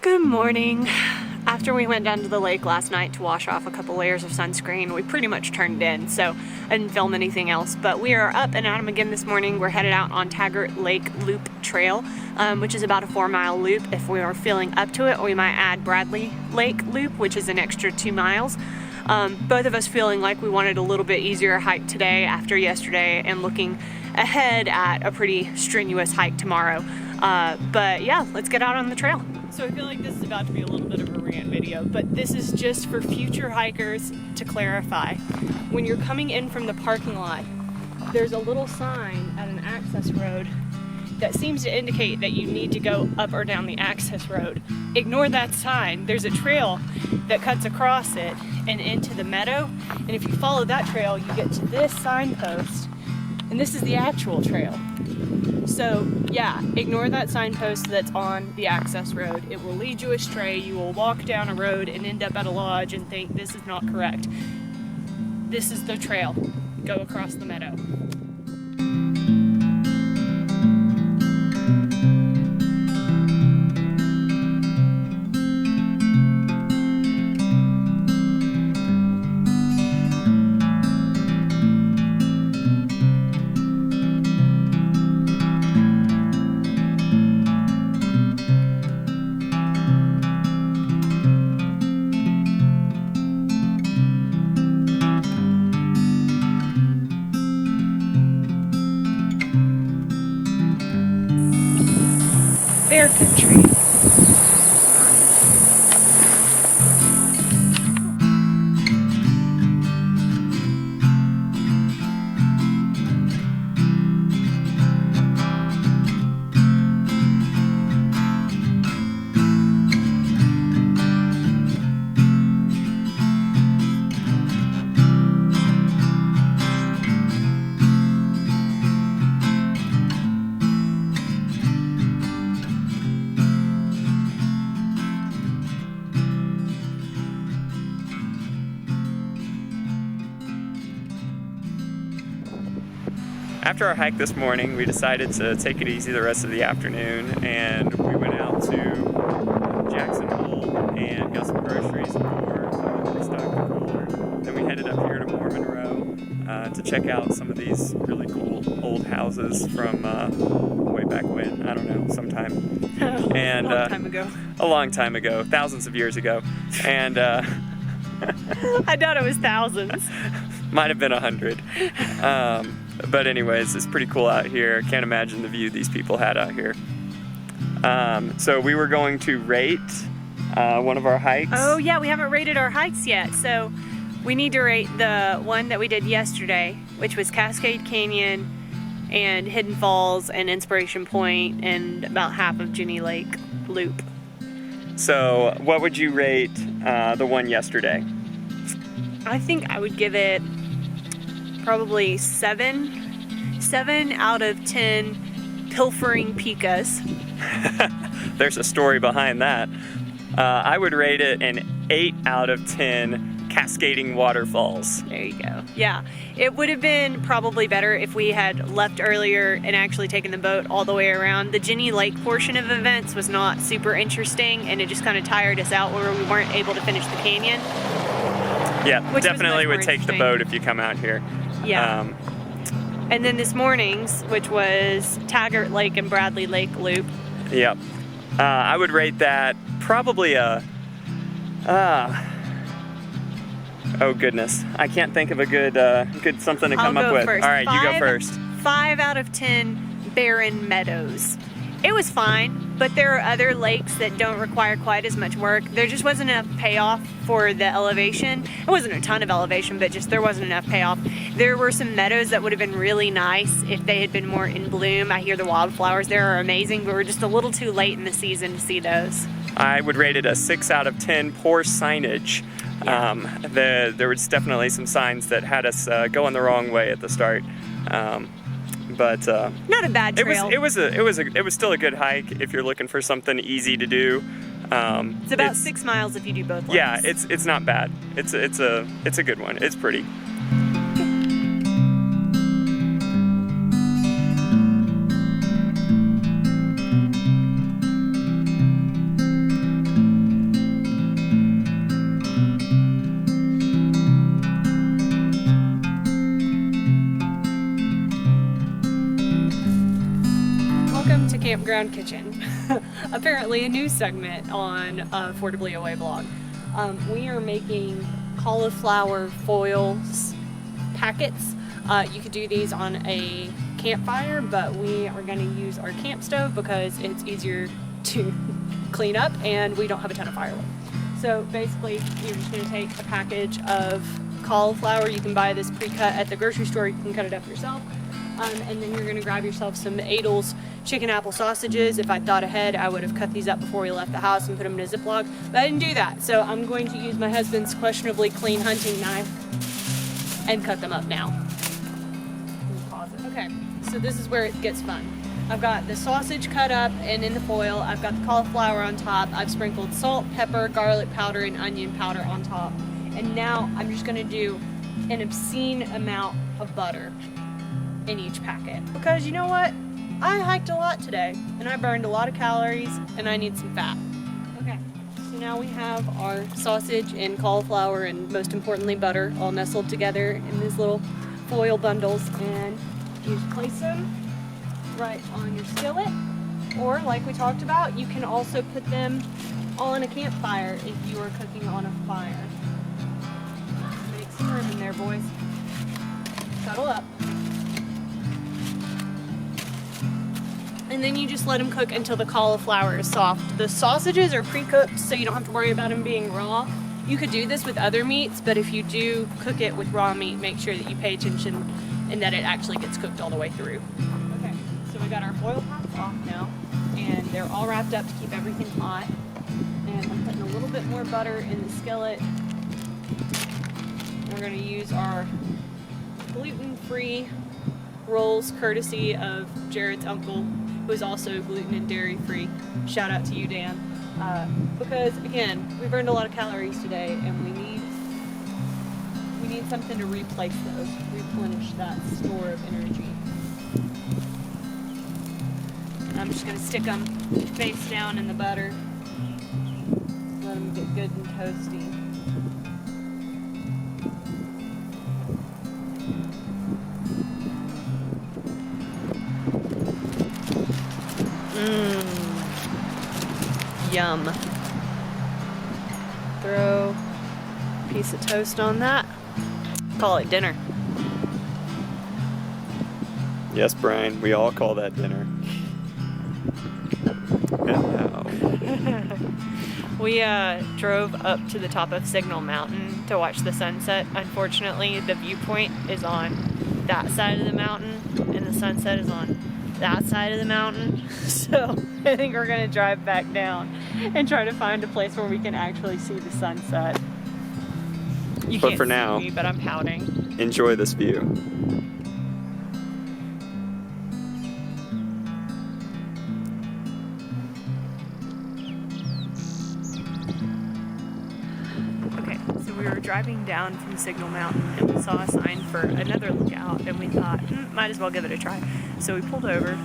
Good morning. After we went down to the lake last night to wash off a couple layers of sunscreen, we pretty much turned in, so I didn't film anything else. But we are up and at 'em again this morning. We're headed out on Taggart Lake Loop Trail, which is about a 4-mile loop. If we are feeling up to it, we might add Bradley Lake Loop, which is an extra 2 miles. Both of us feeling like we wanted a little bit easier hike today after yesterday and looking ahead at a pretty strenuous hike tomorrow. But yeah, let's get out on the trail. So I feel like this is about to be a little bit of a rant video, but this is just for future hikers to clarify. When you're coming in from the parking lot, there's a little sign at an access road that seems to indicate that you need to go up or down the access road. Ignore that sign. There's a trail that cuts across it and into the meadow, and if you follow that trail, you get to this signpost, and this is the actual trail. So yeah, ignore that signpost that's on the access road. It will lead you astray. You will walk down a road and end up at a lodge and think this is not correct. This is the trail. Go across the meadow. Bear country. After our hike this morning, we decided to take it easy the rest of the afternoon, and we went out to Jackson Hole and got some groceries for restock the cooler. Then we headed up here to Mormon Row to check out some of these really cool old houses from way back when, I don't know, sometime. And, a long time ago. A long time ago, thousands of years ago. And I doubt it was thousands. Might have been 100. But anyways, it's pretty cool out here. Can't imagine the view these people had out here. So we were going to rate one of our hikes. Oh yeah, we haven't rated our hikes yet. So we need to rate the one that we did yesterday, which was Cascade Canyon and Hidden Falls and Inspiration Point and about half of Jenny Lake Loop. So what would you rate the one yesterday? I think I would give it probably 7 out of 10 pilfering pikas. There's a story behind that. I would rate it an 8 out of 10 cascading waterfalls. There you go. Yeah, it would have been probably better if we had left earlier and actually taken the boat all the way around. The Jenny Lake portion of events was not super interesting, and it just kind of tired us out where we weren't able to finish the canyon. Yeah, definitely would take the boat if you come out here. Yeah. And then this morning's, which was Taggart Lake and Bradley Lake Loop. Yep. I would rate that probably a... oh goodness, I can't think of a good something to come up with. First. All right, you go first. 5 out of 10 barren meadows. It was fine, but there are other lakes that don't require quite as much work. There just wasn't enough payoff for the elevation. It wasn't a ton of elevation, but just there wasn't enough payoff. There were some meadows that would have been really nice if they had been more in bloom. I hear the wildflowers there are amazing, but we're just a little too late in the season to see those. I would rate it a 6 out of 10 poor signage. Yeah. There was definitely some signs that had us going the wrong way at the start. But not a bad trail. It was still a good hike if you're looking for something easy to do. It's about 6 miles if you do both legs. Yeah, it's not bad. It's a good one. It's pretty. Campground Kitchen. Apparently a new segment on Affordably Away vlog. We are making cauliflower foil packets. You could do these on a campfire, but we are going to use our camp stove because it's easier to clean up and we don't have a ton of firewood. So basically you're just going to take a package of cauliflower. You can buy this pre-cut at the grocery store. You can cut it up yourself. And then you're going to grab yourself some Adel's chicken apple sausages. If I thought ahead, I would have cut these up before we left the house and put them in a Ziploc, but I didn't do that. So I'm going to use my husband's questionably clean hunting knife and cut them up now. Okay, so this is where it gets fun. I've got the sausage cut up and in the foil. I've got the cauliflower on top. I've sprinkled salt, pepper, garlic powder, and onion powder on top. And now I'm just going to do an obscene amount of butter in each packet, because you know what, I hiked a lot today and I burned a lot of calories and I need some fat. Okay, so now we have our sausage and cauliflower and most importantly butter all nestled together in these little foil bundles, and you just place them right on your skillet, or like we talked about, you can also put them on a campfire if you are cooking on a fire. Make some room in there, boys. Cuddle up. And then you just let them cook until the cauliflower is soft. The sausages are pre-cooked, so you don't have to worry about them being raw. You could do this with other meats, but if you do cook it with raw meat, make sure that you pay attention and that it actually gets cooked all the way through. Okay, so we got our foil pots off now, and they're all wrapped up to keep everything hot. And I'm putting a little bit more butter in the skillet. We're gonna use our gluten-free rolls, courtesy of Jared's uncle, who is also gluten and dairy free. Shout out to you, Dan. Because again, we burned a lot of calories today, and we need something to replace those, replenish that store of energy. And I'm just gonna stick them face down in the butter, let them get good and toasty. Yum. Throw a piece of toast on that. Call it dinner. Yes, Brian, we all call that dinner. We drove up to the top of Signal Mountain to watch the sunset. Unfortunately, the viewpoint is on that side of the mountain, and the sunset is on that side of the mountain. So I think we're gonna drive back down and try to find a place where we can actually see the sunset. You But can't for see now, me, but I'm pouting. enjoy this view. Okay, so we were driving down from Signal Mountain and we saw a sign for another lookout, and we thought, might as well give it a try. So we pulled over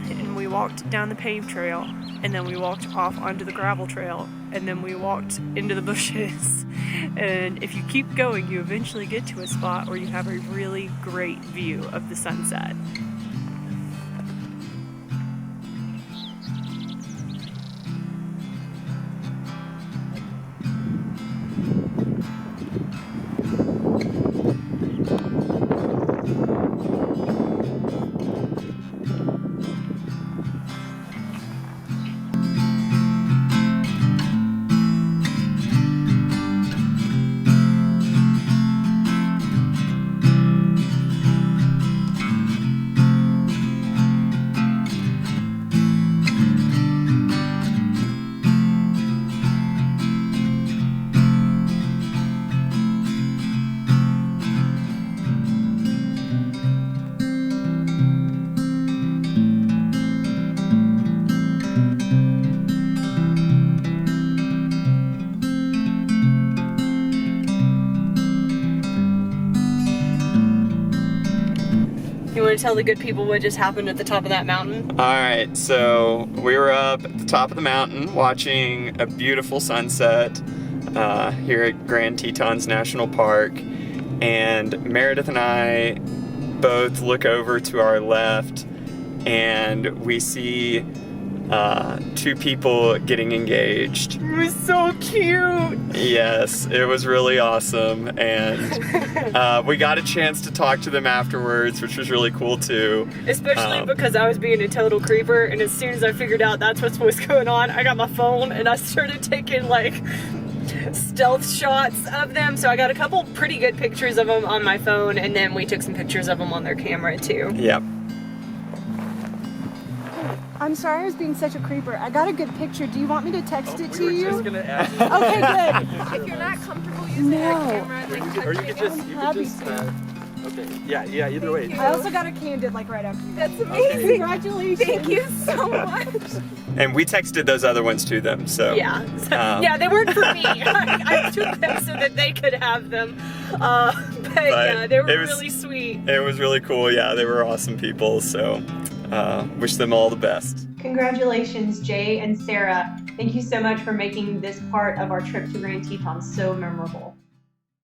and we walked down the paved trail, and then we walked off onto the gravel trail, and then we walked into the bushes. And if you keep going, you eventually get to a spot where you have a really great view of the sunset. You want to tell the good people what just happened at the top of that mountain? Alright, so we were up at the top of the mountain watching a beautiful sunset here at Grand Teton National Park, and Meredith and I both look over to our left and we see 2 people getting engaged. It was so cute. Yes, it was really awesome, and we got a chance to talk to them afterwards, which was really cool too. Especially because I was being a total creeper, and as soon as I figured out that's what was going on, I got my phone and I started taking like stealth shots of them. So I got a couple pretty good pictures of them on my phone, and then we took some pictures of them on their camera too. Yep. I'm sorry I was being such a creeper. I got a good picture. Do you want me to text it to you? Just gonna ask. Okay, good. If you're not comfortable using that camera, then Or you could just, okay, yeah, either way. I also got a candid like right after you. That's amazing. Congratulations. Thank you so much. And we texted those other ones to them, so. Yeah, yeah, they weren't for me. I took them so that they could have them. But yeah, they were really sweet. It was really cool, yeah, they were awesome people, so wish them all the best. Congratulations, Jay and Sarah. Thank you so much for making this part of our trip to Grand Teton so memorable.